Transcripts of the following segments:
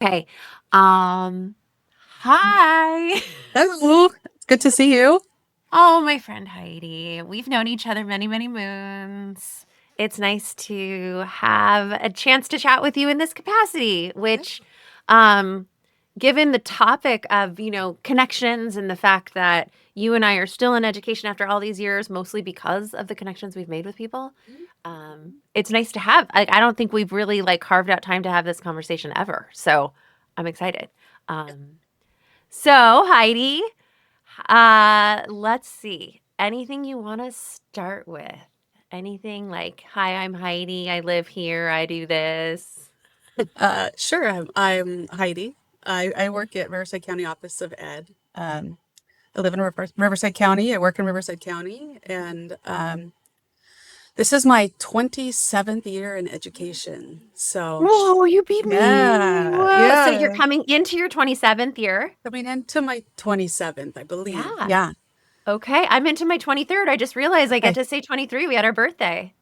Okay. Um, Hi. Hello, it's good to see you. Oh, my friend Heidi. We've known each other many, many moons. It's nice to have a chance to chat with you in this capacity, which, um, given the topic of, connections and the fact that you and I are still in education after all these years, mostly because of the connections we've made with people, it's nice to have. I don't think we've really like carved out time to have this conversation ever. So I'm excited. Um, So, Heidi, let's see. Anything you want to start with? Anything like, hi, I'm Heidi. I live here. I do this. Sure, I'm Heidi. I work at Riverside County Office of Ed. I live in Riverside County. I work in Riverside County, and this is my 27th year in education. So, Whoa, you beat me. yeah, Whoa. So you're yeah, coming into your 27th year? coming into my 27th, I believe. Yeah. Yeah. Okay. I'm into my 23rd. I just realized I get Okay. to say 23. We had our birthday.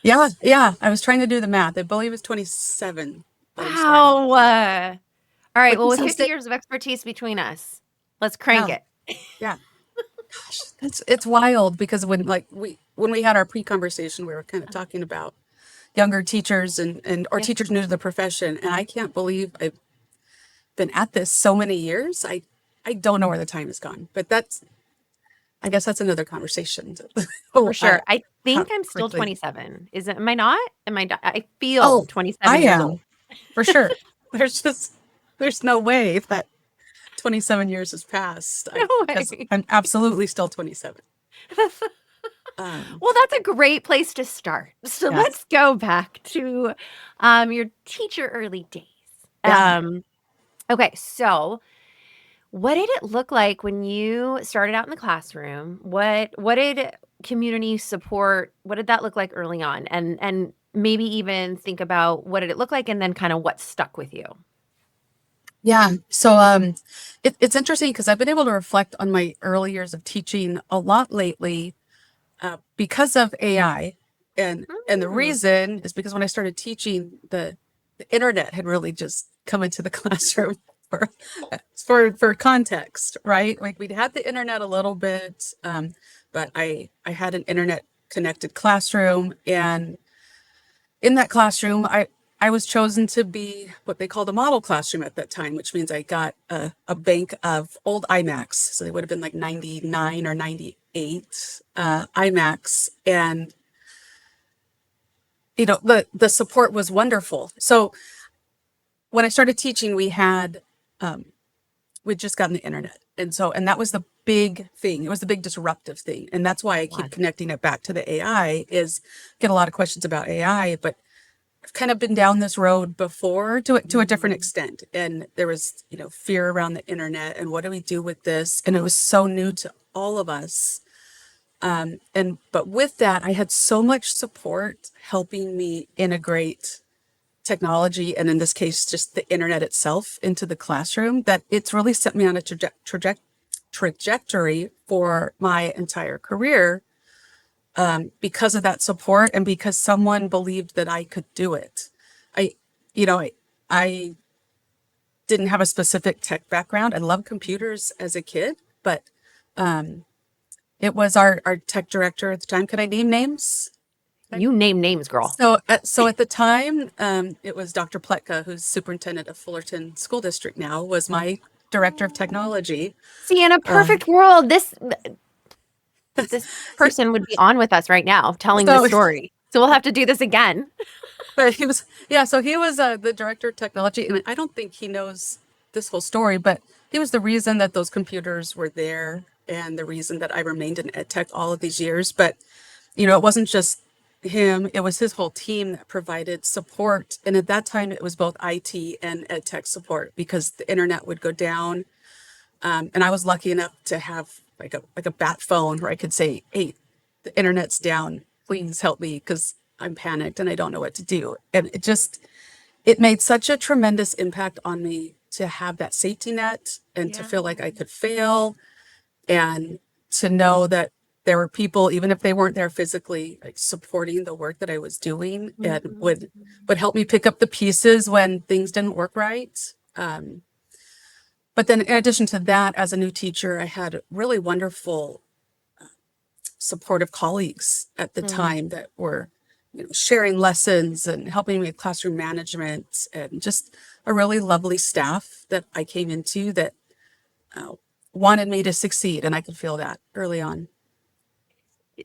Yeah, yeah. I was trying to do the math. I believe it's 27 that I'm starting. Wow. All right. But Well, with so 50 stay. years of expertise between us, let's crank Yeah, it. yeah. Gosh, it's wild because when we had our pre-conversation, we were kind of talking about younger teachers and or Yeah. teachers new to the profession, and I can't believe I've been at this so many years. I don't know where the time has gone, but I guess that's another conversation. For Oh, sure. I how think I'm still quickly. 27. Am I not? I feel Oh, I 27 years old. am for sure. There's just there's no way that 27 years has passed. No Because way. I'm absolutely still 27. Um, Well, that's a great place to start. So yeah, let's go back to your teacher early days. yeah. Um, okay, so what did it look like when you started out in the classroom? What did community support, what did that look like early on? And maybe even think about what did it look like and then kind of what stuck with you. Yeah. So it's interesting because I've been able to reflect on my early years of teaching a lot lately because of AI. And the Mm. reason is because when I started teaching, the internet had really just come into the classroom for for context, right? Like we'd had the internet a little bit, but I had an internet connected classroom, and in that classroom, I was chosen to be what they called a model classroom at that time, which means I got a bank of old iMacs. So they would have been like 99 or 98 iMacs. And, the support was wonderful. So when I started teaching, we'd just gotten the internet. And that was the big thing. It was the big disruptive thing. And that's why I keep Was. connecting it back to the AI is get a lot of questions about AI, but I've kind of been down this road before to a different Mhm. extent. And there was, fear around the internet and what do we do with this? And it was so new to all of us. And but with that, I had so much support helping me integrate technology and in this case just the internet itself into the classroom that it's really set me on a trajectory for my entire career because of that support and because someone believed that I could do it. I, you know, I didn't have a specific tech background. I loved computers as a kid, but it was our tech director at the time. Can I name names? You name names, girl. So at the time, it was Dr. Pletka, who's superintendent of Fullerton School District now, was my director of technology. See, in a Um, perfect world, this person would be on with us right now telling this so story. So we'll have to do this again. But he was, yeah, so he was the director of technology. And I don't think he knows this whole story, but he was the reason that those computers were there and the reason that I remained in ed tech all of these years. But, it wasn't just him, it was his whole team that provided support. And at that time, it was both IT and ed tech support because the internet would go down. And I was lucky enough to have like a bat phone where I could say, "Hey, the internet's down. Please help me because I'm panicked and I don't know what to do." And it made such a tremendous impact on me to have that safety net and to Yeah. feel like I could fail and to know that there were people, even if they weren't there physically, like supporting the work that I was doing and would Mhm. help me pick up the pieces when things didn't work right. But then in addition to that, as a new teacher, I had really wonderful supportive colleagues at the Mm. time that were, sharing lessons and helping me with classroom management, and just a really lovely staff that I came into that uh, wanted me to succeed, and I could feel that early on.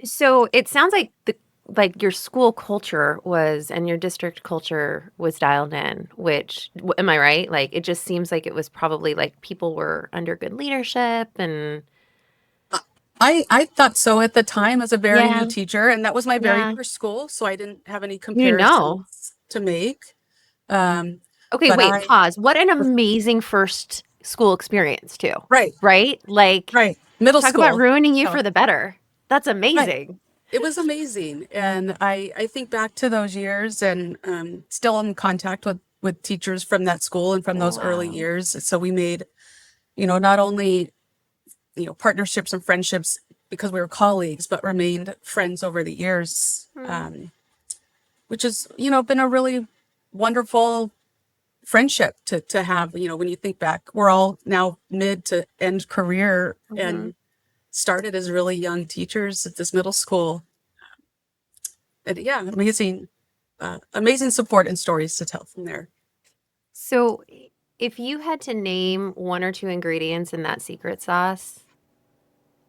So it sounds like your school culture was and your district culture was dialed in, which am I right? Like it just seems like it was probably like people were under good leadership and I thought so at the time as a very new yeah, teacher, and that was my very yeah. first school, so I didn't have any You know. comparisons to make. Um, Okay, but wait, I, pause. What an amazing first school experience too. right, Right? Like right, middle talk about school. ruining you So, for the better. That's right. amazing. It was amazing. And I think back to those years, and still in contact with teachers from that school and from those early Wow. years. So we made, not only, partnerships and friendships because we were colleagues, but remained friends over the years, Hmm. which has, been a really wonderful friendship to have. When you think back, we're all now mid to end career Mhm. and started as really young teachers at this middle school. And yeah, amazing support and stories to tell from there. So, if you had to name one or two ingredients in that secret sauce,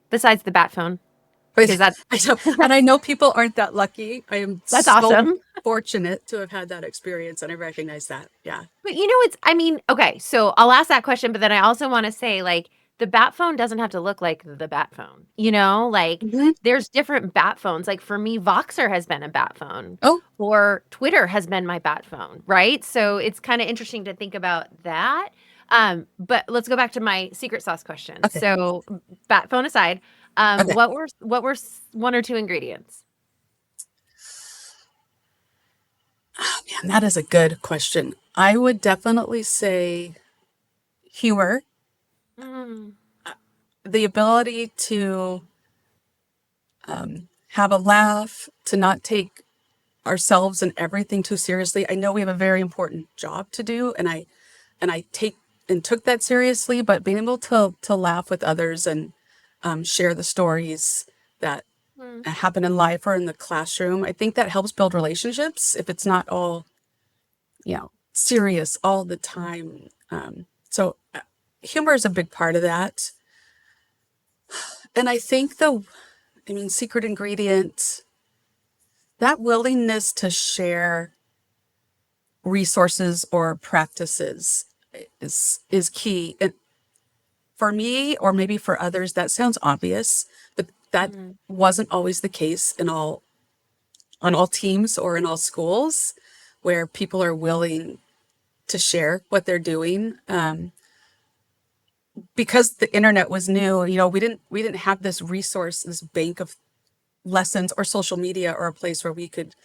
besides the bat phone, because But that's I know people aren't that lucky. I am that's so awesome. fortunate to have had that experience, and I recognize that. Yeah. But I mean, okay, so I'll ask that question, but then I also want to say, like, the bat phone doesn't have to look like the bat phone, Like, Mhm. there's different bat phones. Like, for me, Voxer has been a bat phone, Oh, or Twitter has been my bat phone, right? So it's kind of interesting to think about that. But let's go back to my secret sauce question. okay. So, bat phone aside, Okay. one or two ingredients? Man, that is a good question. I would definitely say humor, Mm, the ability to have a laugh, to not take ourselves and everything too seriously. I know we have a very important job to do, and I take and took that seriously, but being able to laugh with others and share the stories that mm, happen in life or in the classroom, I think that helps build relationships if it's not all, serious all the time. So humor is a big part of that. And I think secret ingredient, that willingness to share resources or practices is key. And for me, or maybe for others, that sounds obvious, but that mm, wasn't always the case in all on all teams or in all schools where people are willing to share what they're doing. Because the internet was new, we didn't have this resource, this bank of lessons or social media or a place where we could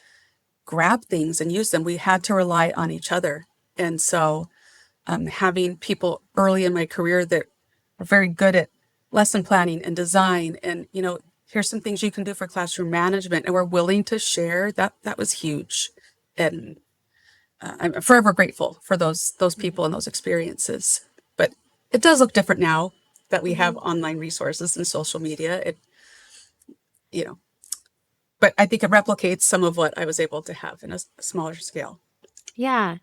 grab things and use them. We had to rely on each other. And so having people early in my career that were very good at lesson planning and design, and here's some things you can do for classroom management, and we're willing to share, that was huge. And I'm forever grateful for those people and those experiences. But it does look different now that we have mhm. online resources and social media. You know but I think it replicates some of what I was able to have in a smaller scale. Yeah.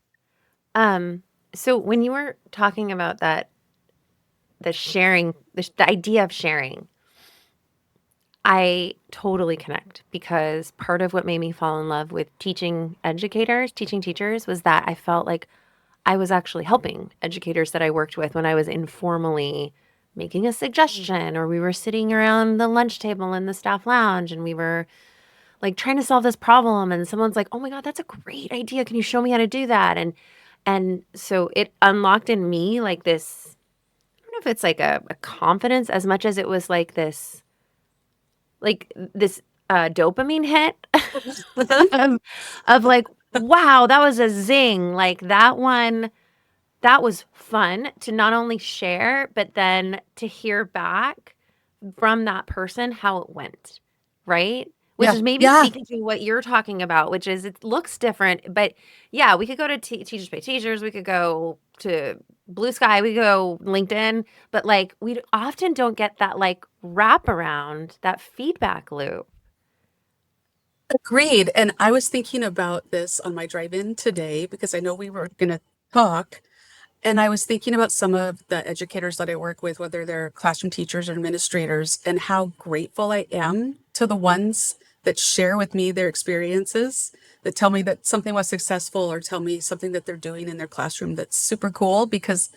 Um, so when you were talking about the sharing, the idea of sharing, I totally connect because part of what made me fall in love with teaching teachers was that I felt like I was actually helping educators that I worked with when I was informally making a suggestion or we were sitting around the lunch table in the staff lounge and we were like trying to solve this problem and someone's like, "Oh my God, that's a great idea. Can you show me how to do that?" And so it unlocked in me like this, I don't know if it's like a confidence as much as it was like this dopamine hit of, of like, wow, that was a zing. Like that one, that was fun to not only share, but then to hear back from that person how it went, right? Which Yeah, is maybe yeah, speaking to what you're talking about, which is it looks different, but yeah, we could go to Teachers Pay Teachers. We could go to Blue Sky, we go LinkedIn, but like we often don't get that like wraparound, that feedback loop. Agreed. And I was thinking about this on my drive in today because I know we were going to talk. And I was thinking about some of the educators that I work with, whether they're classroom teachers or administrators, and how grateful I am to the ones that share with me their experiences, that tell me that something was successful or tell me something that they're doing in their classroom that's super cool because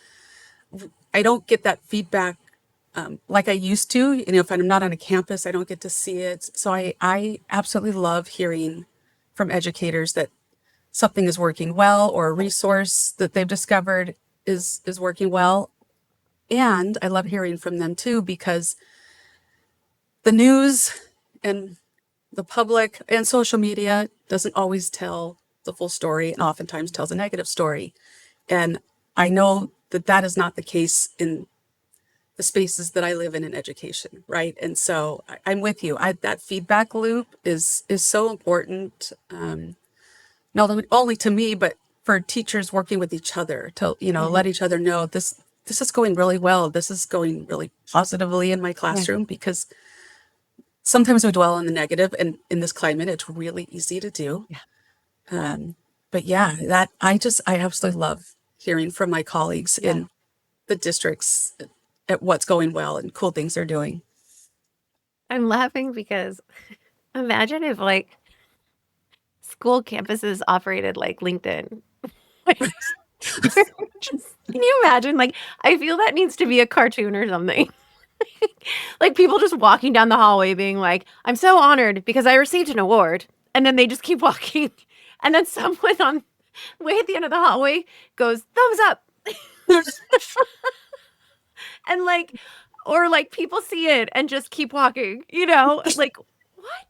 I don't get that feedback like I used to. You know, if I'm not on a campus, I don't get to see it. So I absolutely love hearing from educators that something is working well or a resource that they've discovered is working well. And I love hearing from them too, because the news and the public and social media doesn't always tell the full story and oftentimes tells a negative story. And I know that that is not the case in the spaces that I live in education, right? And so I'm with you. That feedback loop is so important, not only to me, but for teachers working with each other to, you know, Mhm. let each other know this is going really well. This is going really positively in my Yeah. classroom because sometimes we dwell on the negative, and in this climate, it's really easy to do. Yeah. Um, but yeah, that I absolutely love hearing from my colleagues Yeah. in the districts at what's going well and cool things they're doing. I'm laughing because imagine if like school campuses operated like LinkedIn. Can you imagine? Like, I feel that needs to be a cartoon or something. Like people just walking down the hallway being like, I'm so honored because I received an award. And then they just keep walking. And then someone on way at the end of the hallway goes, thumbs up. And like, or like people see it and just keep walking, you know? Like, what?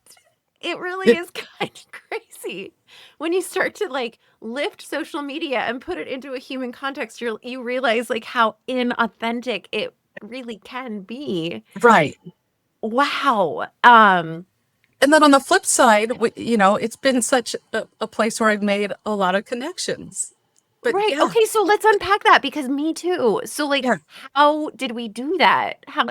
It really It, is kind of crazy. When you start to like lift social media and put it into a human context, you realize like how inauthentic it really can be. right. Wow. And then on the flip side, you know, it's been such a place where I've made a lot of connections. But Right. yeah, Okay, so let's unpack that because me too. So like yeah. how did we do that? How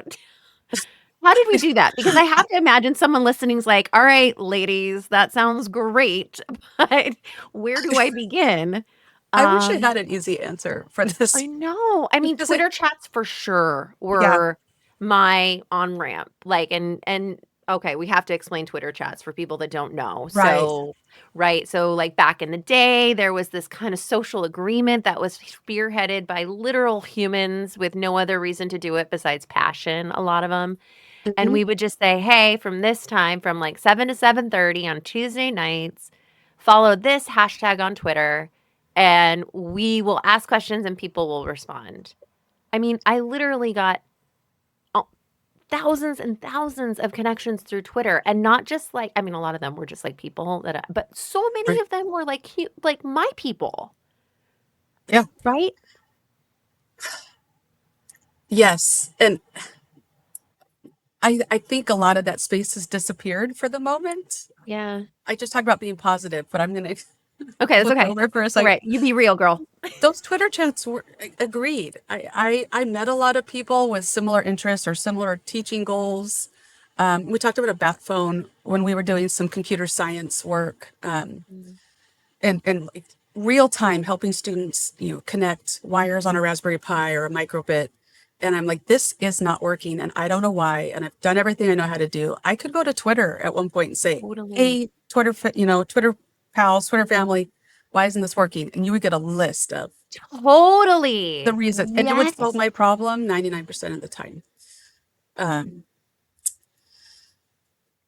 did we do that? Because I have to imagine someone listening's like, "All right, ladies, that sounds great, but where do I begin?" I wish I Um, had an easy answer for this I know. I mean, because I, Twitter chats for sure yeah, were my on-ramp. Like and okay, we have to explain Twitter chats for people that don't know. right. So, right. So like back in the day, there was this kind of social agreement that was spearheaded by literal humans with no other reason to do it besides passion, a lot of them. And Mhm. we would just say, "Hey, from this time from like 7 to 7:30 on Tuesday nights, follow this hashtag on Twitter and we will ask questions and people will respond." I mean, I literally got oh, thousands and thousands of connections through Twitter and not just like I mean a lot of them were just like people that but so many Right. of them were like like my people, Yeah. right? Yes. And I think a lot of that space has disappeared for the moment. Yeah. I just talked about being positive, but I'm going to Okay, that's look okay. over for a All second. right, you be real, girl. Those Twitter chats were agreed. I met a lot of people with similar interests or similar teaching goals. We talked about a Beth phone when we were doing some computer science work, Mm. and like real time helping students, you know, connect wires on a Raspberry Pi or a microbit. And I'm like, this is not working, and I don't know why. And I've done everything I know how to do. I could go to Twitter at one point and say, Totally. "Hey, Twitter, you know, Twitter pals, Twitter family, why isn't this working?" And you would get a list of the Totally. reasons, and it would solve Yes. my problem 99% of the time. Um,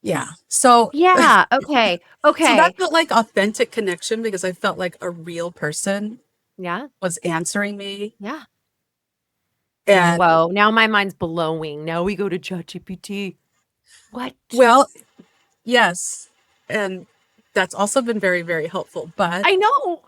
yeah. So, Yeah. Okay. so that Okay. felt like authentic connection because I felt like a real person Yeah. was answering me. Yeah. And Whoa. Now my mind's blowing. Now we go to ChatGPT. What? well, yes. And that's also been very, very helpful, but I know.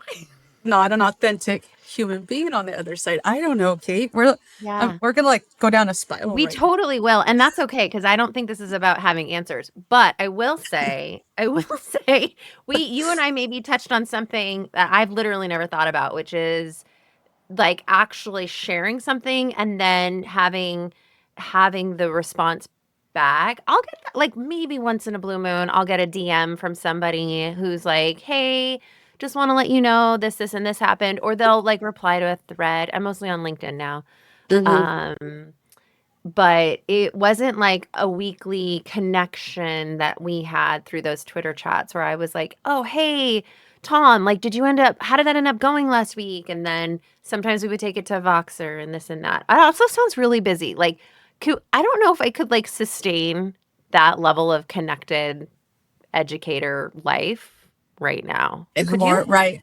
not an authentic human being on the other side. I don't know, Kate. Yeah. We're gonna like go down a spiral We right now. totally will. And that's okay because I don't think this is about having answers. But I will say, you and I maybe touched on something that I've literally never thought about, which is like actually sharing something and then having the response back. I'll get that, like maybe once in a blue moon, I'll get a DM from somebody who's like, "Hey, just want to let you know this and this happened," or they'll like reply to a thread. I'm mostly on LinkedIn now. Hmm. Um, but it wasn't like a weekly connection that we had through those Twitter chats where I was like, "Oh, hey, Tom, like, how did that end up going last week?" And then sometimes we would take it to Voxer and this and that. It also sounds really busy. Like, I don't know if I could like sustain that level of connected educator life right now. Could you? Anymore, right?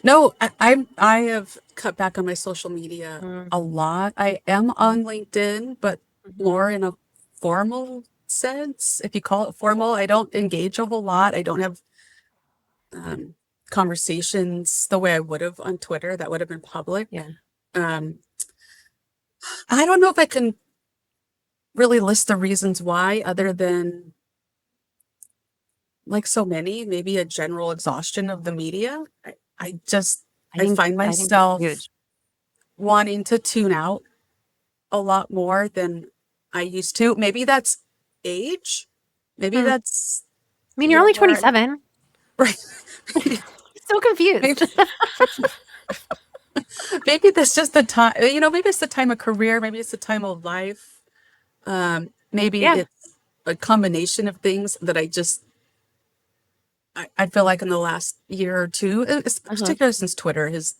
No, I have cut back on my social media a Mm-hmm. lot. I am on LinkedIn, but Mm-hmm. more in a formal sense, if you call it formal. I don't engage a whole lot. I don't have um, conversations the way I would have on Twitter. That would have been public. Yeah. Um, I don't know if I can really list the reasons why, other than like so many, maybe a general exhaustion of the media. I just I find I think that's myself huge. wanting to tune out a lot more than I used to. Maybe that's age. Maybe Hmm. that's, I mean, you're only where I'm 27. right. So confused. Maybe, maybe that's just the time, maybe it's the time of career, maybe it's the time of life. Maybe Yeah. it's a combination of things that I feel like in the last year or two, Uh-huh. particularly since Twitter has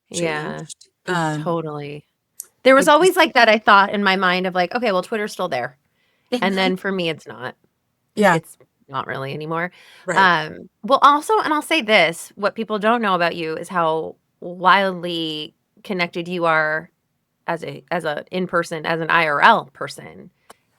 Yeah, changed. totally. There was I always just, like that I thought in my mind of like, okay, well, Twitter's still there. And then for me, it's not. yeah, It's not really anymore. right. Well, also, and I'll say this, what people don't know about you is how wildly connected you are as a in person, as an IRL person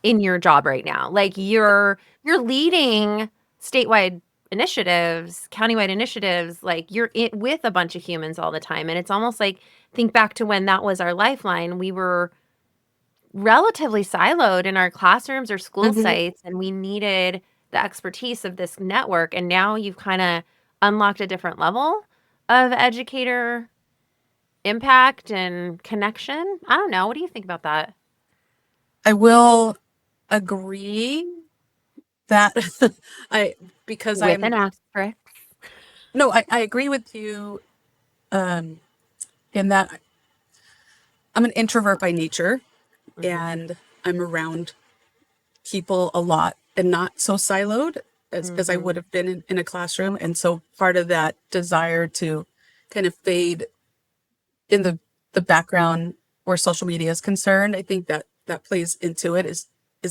in your job right now. Like you're leading statewide initiatives, countywide initiatives, like you're with a bunch of humans all the time. And it's almost like think back to when that was our lifeline. We were relatively siloed in our classrooms or school Hmm. sites, and we needed the expertise of this network. And now you've kind of unlocked a different level of educator impact and connection. I don't know. What do you think about that? I will agree that I, because With an asterisk. no, I agree with you um, in that I'm an introvert by nature Hmm. and I'm around people a lot and not so siloed as I Hmm. would have been in a classroom. And so part of that desire to kind of fade in the background where social media is concerned, I think that that plays into it is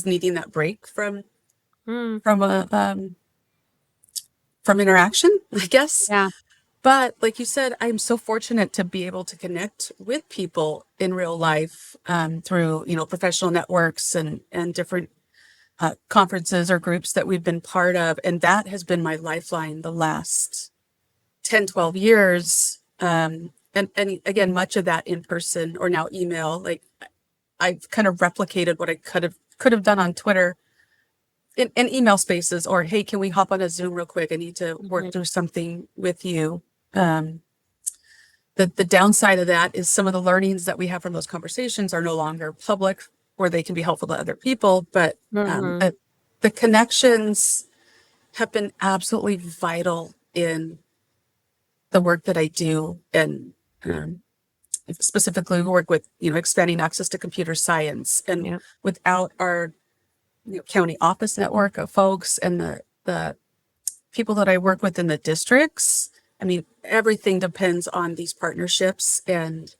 needing that break Mm, from a from interaction, I guess. yeah. But like you said, I'm so fortunate to be able to connect with people in real life through, professional networks and different conferences or groups that we've been part of. And that has been my lifeline the last 10, 12 years. And again, much of that in person or now email, like I've kind of replicated what I could have done on Twitter in email spaces, or, hey, can we hop on a Zoom real quick? I need to work Mhm. through something with you. Um, the downside of that is some of the learnings that we have from those conversations are no longer public where they can be helpful to other people. But Mhm. the connections have been absolutely vital in the work that I do. And specifically work with, expanding access to computer science. And Yeah. without our county office network of folks and the people that I work with in the districts, I mean, everything depends on these partnerships and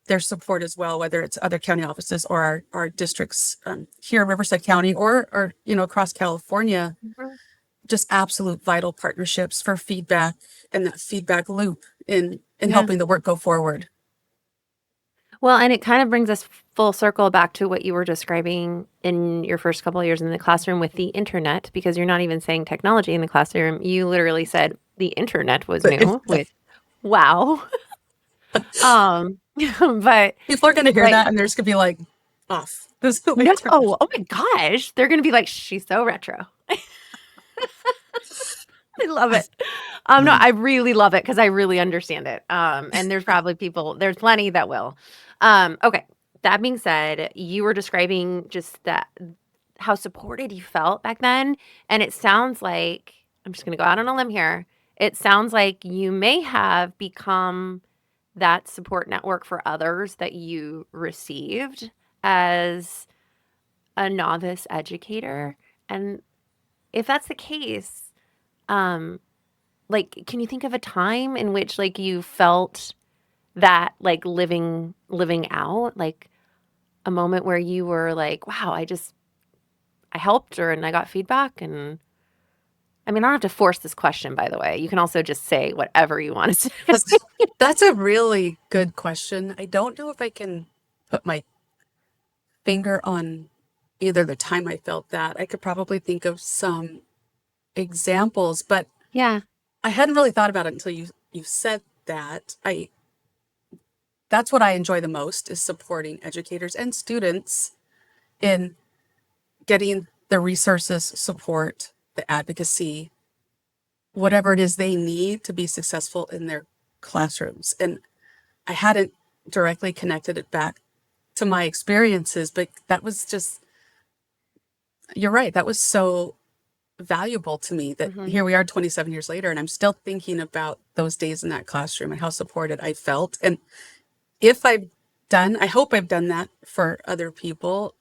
their support as well, whether it's other county offices or our districts here in Riverside County or across California, Mhm. just absolute vital partnerships for feedback and that feedback loop in Yeah. helping the work go forward. Well, and it kind of brings us full circle back to what you were describing in your first couple of years in the classroom with the internet, because you're not even saying technology in the classroom. You literally said the internet was But new, which wow. But people are going to hear like that and they're just going to be like, off. This is my no, turn. oh my gosh, they're gonna be like, she's so retro. I love it. No, I really love it because I really understand it. And there's plenty that will. Okay. That being said, you were describing just that how supported you felt back then, and it sounds like I'm just gonna go out on a limb here. It sounds like you may have become that support network for others that you received as a novice educator. And if that's the case, um, like, can you think of a time in which, like, you felt that, like, living out? Like, a moment where you were like, "Wow, I helped her and I got feedback," and I mean, I don't have to force this question, by the way. You can also just say whatever you wanna say. That's, that's a really good question. I don't know if I can put my finger on either the time I felt that. I could probably think of some examples, but Yeah. I hadn't really thought about it until you said that. I That's what I enjoy the most is supporting educators and students in getting the resources, support, the advocacy, whatever it is they need to be successful in their classrooms. And I hadn't directly connected it back to my experiences, but that was just, you're right. That was so valuable to me that Mhm. here we are 27 years later, and I'm still thinking about those days in that classroom and how supported I felt. And if I hope I've done that for other people.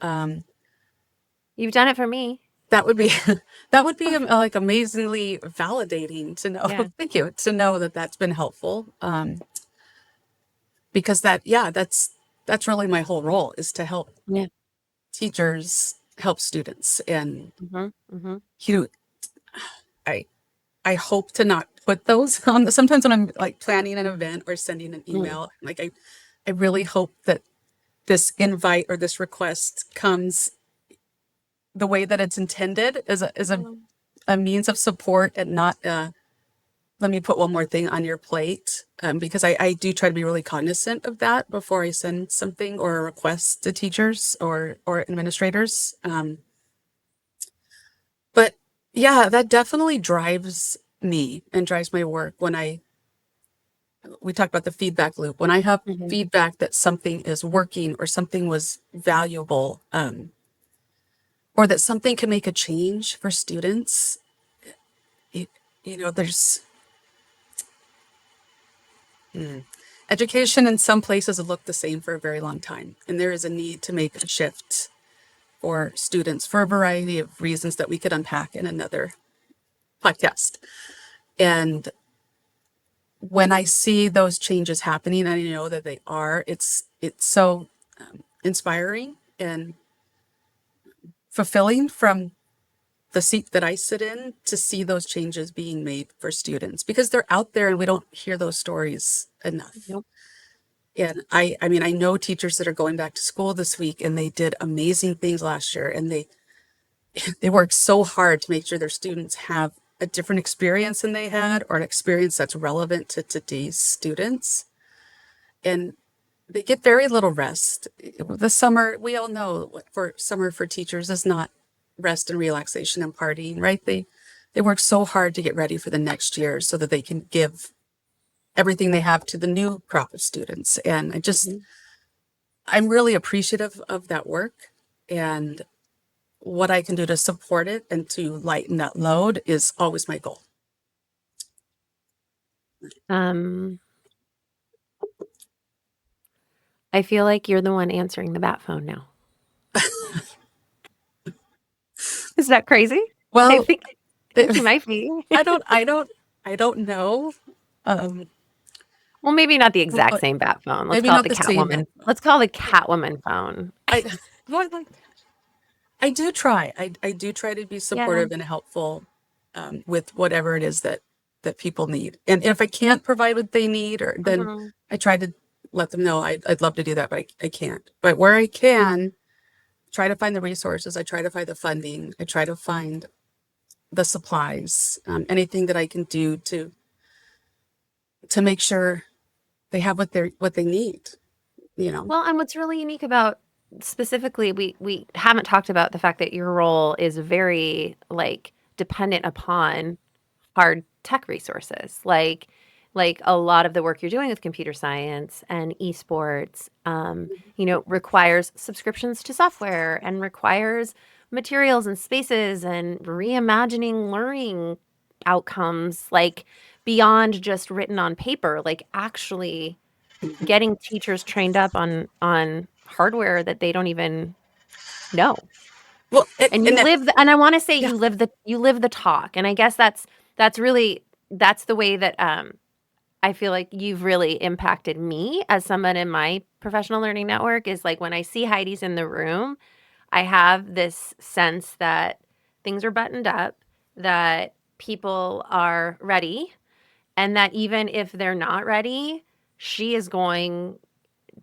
You've done it for me. That would be that would be like amazingly validating to know. Yeah. Thank you, to know that that's been helpful. Because yeah, that's really my whole role is to help Yeah. teachers help students. And Mhm. Mhm. you, I I hope to not put those on. Sometimes when I'm like planning an event or sending an Mm. email, like I really hope that this invite or this request comes the way that it's intended as Mhm. a means of support and not let me put one more thing on your plate, because I do try to be really cognizant of that before I send something or a request to teachers or administrators. But yeah, that definitely drives me and drives my work when we talked about the feedback loop. When I have Mhm. feedback that something is working or something was valuable, or that something can make a change for students, it, there's education in some places have looked the same for a very long time, and there is a need to make a shift for students for a variety of reasons that we could unpack in another podcast. And when I see those changes happening, and I know that they are, it's so inspiring and fulfilling from the seat that I sit in to see those changes being made for students because they're out there and we don't hear those stories enough. Nope. And I mean, I know teachers that are going back to school this week and they did amazing things last year and they worked so hard to make sure their students have a different experience than they had or an experience that's relevant to today's students. And they get very little rest. The summer, we all know for summer for teachers is not rest and relaxation and partying, right? They work so hard to get ready for the next year so that they can give everything they have to the new crop of students. And Mhm. I'm really appreciative of that work and what I can do to support it and to lighten that load is always my goal. Um, I feel like you're the one answering the bat phone now. Is that crazy? I Well, think I think you might be. I don't, I don't, I don't know. Um, Well, maybe not the exact but same bat phone. Let's maybe call it not the the same Catwoman. background. Let's call it the Catwoman phone. I, what, like, I do try. I do try to be Yeah. supportive and helpful with whatever it is that people need. And if I can't provide what they need, or then Mhm. I try to let them know I'd love to do that, but I can't. But where I can, try to find the resources. I try to find the funding. I try to find the supplies, anything that I can do to make sure they have what they need. You know. Well, and what's really unique about specifically, we haven't talked about the fact that your role is very, like, dependent upon hard tech resources, like a lot of the work you're doing with computer science and esports, requires subscriptions to software and requires materials and spaces and reimagining learning outcomes, like beyond just written on paper, like actually getting teachers trained up on hardware that they don't even know. Well, And you live and I want to say yeah. you live the talk. And I guess that's really that's the way that I feel like you've really impacted me as someone in my professional learning network, is like when I see Heidi's in the room, I have this sense that things are buttoned up, that people are ready, and that even if they're not ready, she is going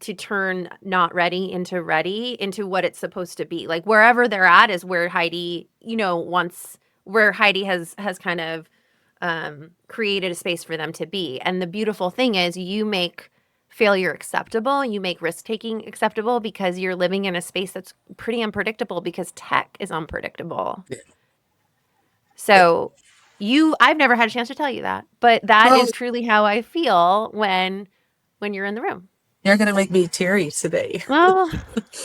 to turn not ready into what it's supposed to be. Like wherever they're at is where Heidi, wants where Heidi has kind of created a space for them to be. And the beautiful thing is you make failure acceptable, you make risk taking acceptable because you're living in a space that's pretty unpredictable because tech is unpredictable. So I've never had a chance to tell you that, but that Well, is truly how I feel when you're in the room. you're going to make me teary today. Well,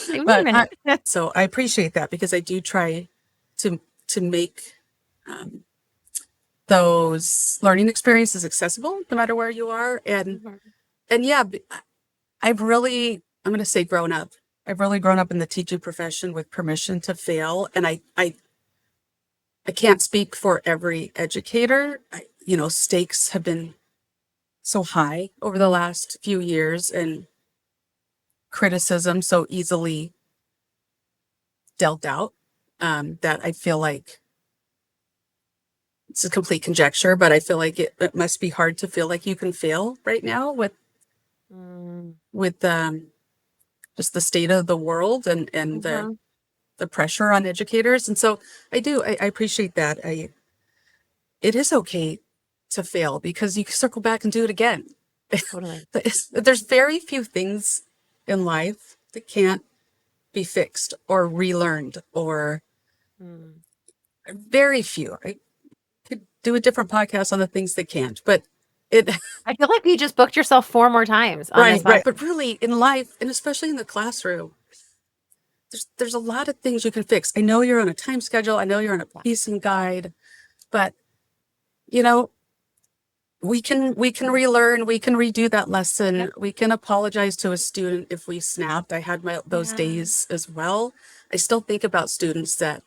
give me a But minute. so I appreciate that because I do try to make those learning experiences accessible no matter where you are. And yeah, I've really, I'm going to say grown up. I've really grown up in the teaching profession with permission to fail. And I can't speak for every educator. Stakes have been so high over the last few years, and criticism so easily dealt out, that I feel like it's a complete conjecture, but I feel like it must be hard to feel like you can fail right now with Mm, with just the state of the world and mhm. the pressure on educators. And so I appreciate that. It is okay to fail because you can circle back and do it again. Totally. There's very few things in life that can't be fixed or relearned, or Mm. very few. I could do a different podcast on the things that can't, but it I feel like you just booked yourself 4 more times on this right. podcast. But really in life, and especially in the classroom, there's a lot of things you can fix. I know you're on a time schedule. I know you're on a pacing guide, but you know, we can relearn, we can redo that lesson, Yep. we can apologize to a student if we snapped. I had those Yeah. days as well. I still think about students that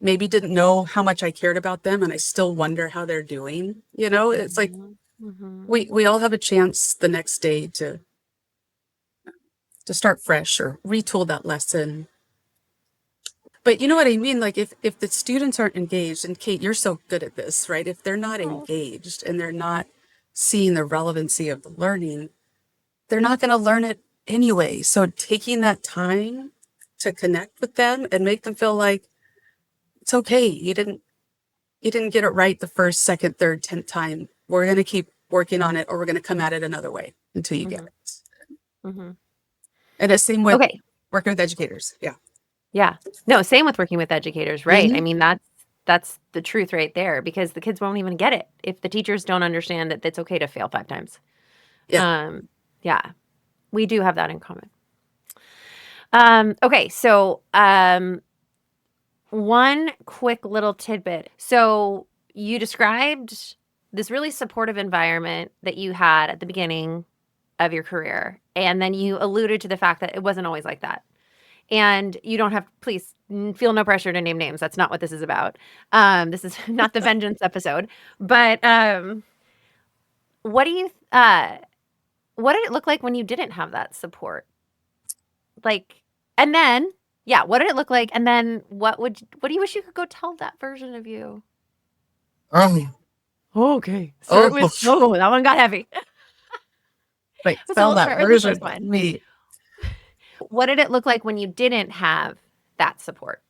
maybe didn't know how much I cared about them, and I still wonder how they're doing. It's like Mhm. Mhm. we all have a chance the next day to start fresh or retool that lesson. But you know what I mean? Like if the students aren't engaged, and Cate, you're so good at this, right? If they're not Oh, engaged and they're not seeing the relevancy of the learning, they're not going to learn it anyway. So taking that time to connect with them and make them feel like it's okay. You didn't get it right the first, second, third, 10th time. We're going to keep working on it, or we're going to come at it another way until you get mhm. it. Mhm. And the same with Okay. working with educators. Yeah. Yeah. No, same with working with educators, right? I Hmm. mean, that's the truth right there because the kids won't even get it if the teachers don't understand that it's okay to fail 5 times. Yeah. Yeah, we do have that in common. Okay, so one quick little tidbit. So you described this really supportive environment that you had at the beginning of your career, and then you alluded to the fact that it wasn't always like that. And you don't have, please feel no pressure to name names. That's not what this is about. This is not the vengeance episode. But what do you, what did it look like when you didn't have that support? Like, and then, yeah, what did it look like? And then what do you wish you could go tell that version of you? Um, Okay. oh, Start with, oh, that one got heavy. wait, So spell we'll that start with the version first of one. me. What did it look like when you didn't have that support?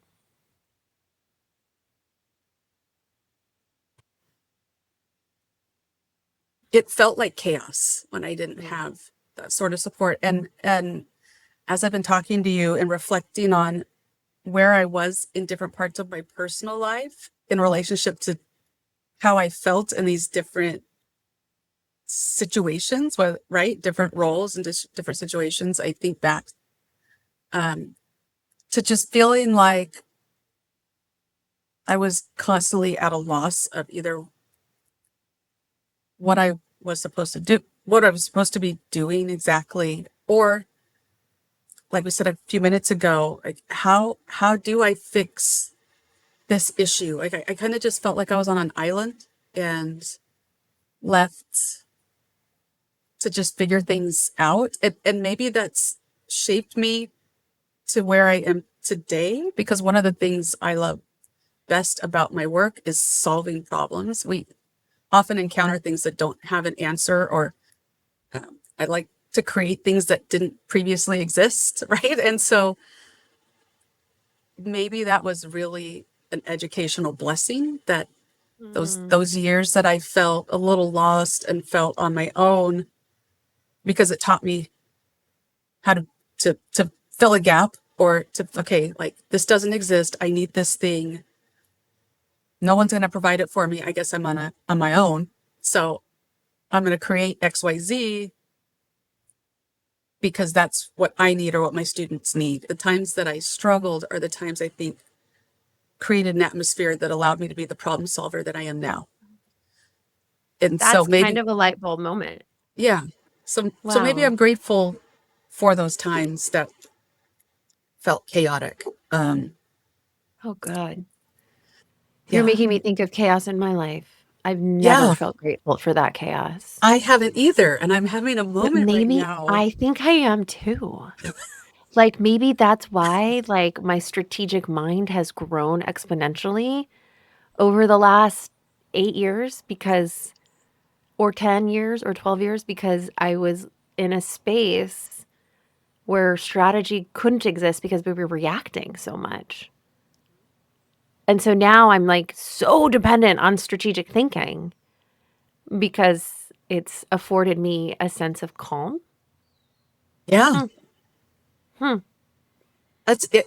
It felt like chaos when I didn't Mm, have that sort of support. And as I've been talking to you and reflecting on where I was in different parts of my personal life in relationship to how I felt in these different situations, right? Different roles and different situations. I think back um, to just feeling like I was constantly at a loss of either what I was supposed to do, what I was supposed to be doing exactly, or like we said a few minutes ago, like how do I fix this issue? Like I kind of just felt like I was on an island and left to just figure things out. And maybe that's shaped me to where I am today, because one of the things I love best about my work is solving problems. We often encounter things that don't have an answer, or I like to create things that didn't previously exist, right? And so maybe that was really an educational blessing, that Mm, those years that I felt a little lost and felt on my own, because it taught me how to fill a gap, or to, okay, like this doesn't exist, I need this thing, no one's going to provide it for me, I guess I'm on my own, so I'm going to create XYZ because that's what I need or what my students need. The times that I struggled are the times I think created an atmosphere that allowed me to be the problem solver that I am now. And so that's kind maybe, of a light bulb moment. yeah. So maybe Wow. I'm grateful for those times that felt chaotic. Oh, good. You're Yeah. making me think of chaos in my life. I've never Yeah. felt grateful for that chaos. I haven't either. And I'm having a But moment right maybe now. I think I am too. Like maybe that's why like my strategic mind has grown exponentially over the last 8 years because or 10 years or 12 years because I was in a space where strategy couldn't exist because we were reacting so much. And so now I'm like so dependent on strategic thinking because it's afforded me a sense of calm. Yeah. Hmm. Hmm. That's it.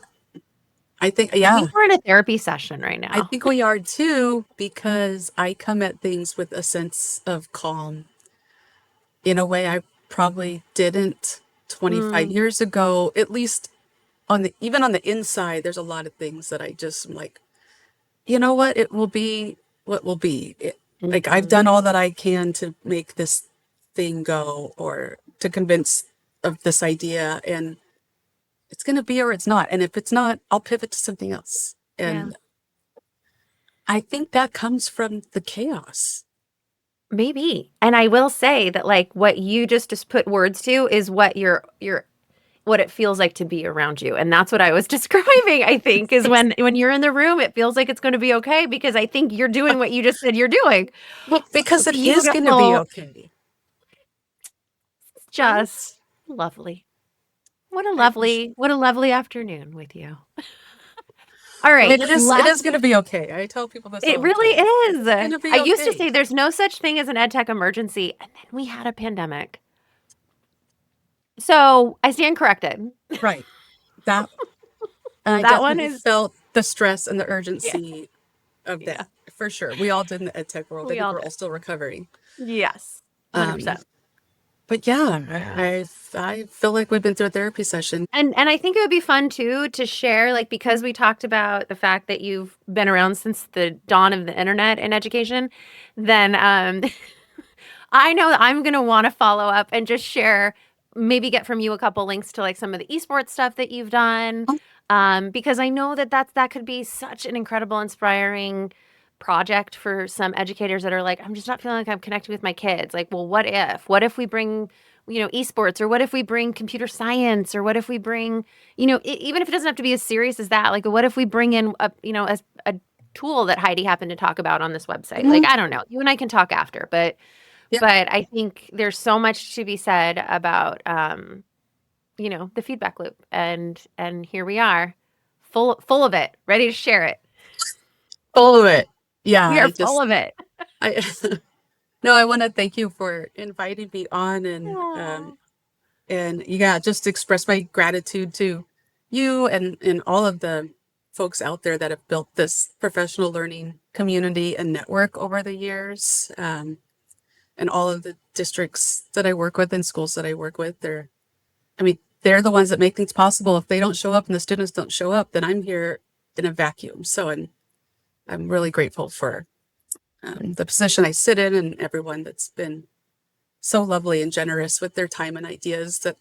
I think, I yeah, think we're in a therapy session right I now. think we are too, because I come at things with a sense of calm in a way I probably didn't 25 Mm, years ago. At least even on the inside, there's a lot of things that I just am like, you know what? It will be what will be. Like I've mhm. done all that I can to make this thing go, or to convince of this idea, and it's going to be or it's not. And if it's not, I'll pivot to something else. Yeah, And I think that comes from the chaos. maybe. And I will say that like what you just put words to is what your what it feels like to be around you. And that's what I was describing, I think, is when you're in the room, it feels like it's going to be okay because I think you're doing what you just said you're doing. Well, because it is going to be Beautiful. okay, right? Just lovely. I appreciate. What a lovely afternoon with you. All I right, mean, it last is going to be okay. I tell people this it all the really time. is. It's going to I be used to okay. say there's no such thing as an ed tech emergency, and then we had a pandemic. So I stand corrected. Right. That, and I That one definitely is, felt the stress and the yeah, urgency of yeah, that for sure. We all did in the ed tech world. I we think all we're all did. still recovering. Yes, Um, 100%. but yeah, I feel like we've been through a therapy session. And I think it would be fun too to share, like, because we talked about the fact that you've been around since the dawn of the internet in education, then I know that I'm gonna want to follow up and just share, maybe get from you a couple links to like some of the esports stuff that you've done, because I know that that could be such an incredible, inspiring project for some educators that are like, I'm just not feeling like I'm connecting with my kids. Like, well, what if? What if we bring, esports, or what if we bring computer science, or what if we bring, even if it doesn't have to be as serious as that, like, what if we bring in a tool that Heidi happened to talk about on this website? Like, Mhm. I don't know. You and I can talk after, but Yeah. I think there's so much to be said about the feedback loop, and here we are, full of it, ready to share it. Full of it. Yeah. We are full of it. I, no, I want to thank you for inviting me on, Aw. and yeah, just express my gratitude to you and all of the folks out there that have built this professional learning community and network over the years. And all of the districts that I work with and schools that I work with, they're the ones that make things possible. If they don't show up and the students don't show up, then I'm here in a vacuum. So I'm really grateful for the position I sit in and everyone that's been so lovely and generous with their time and ideas that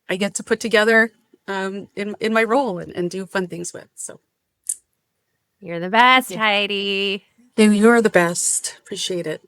I get to put together in my role and do fun things with. So You're the best, yeah. Heidi. You're the best. Appreciate it.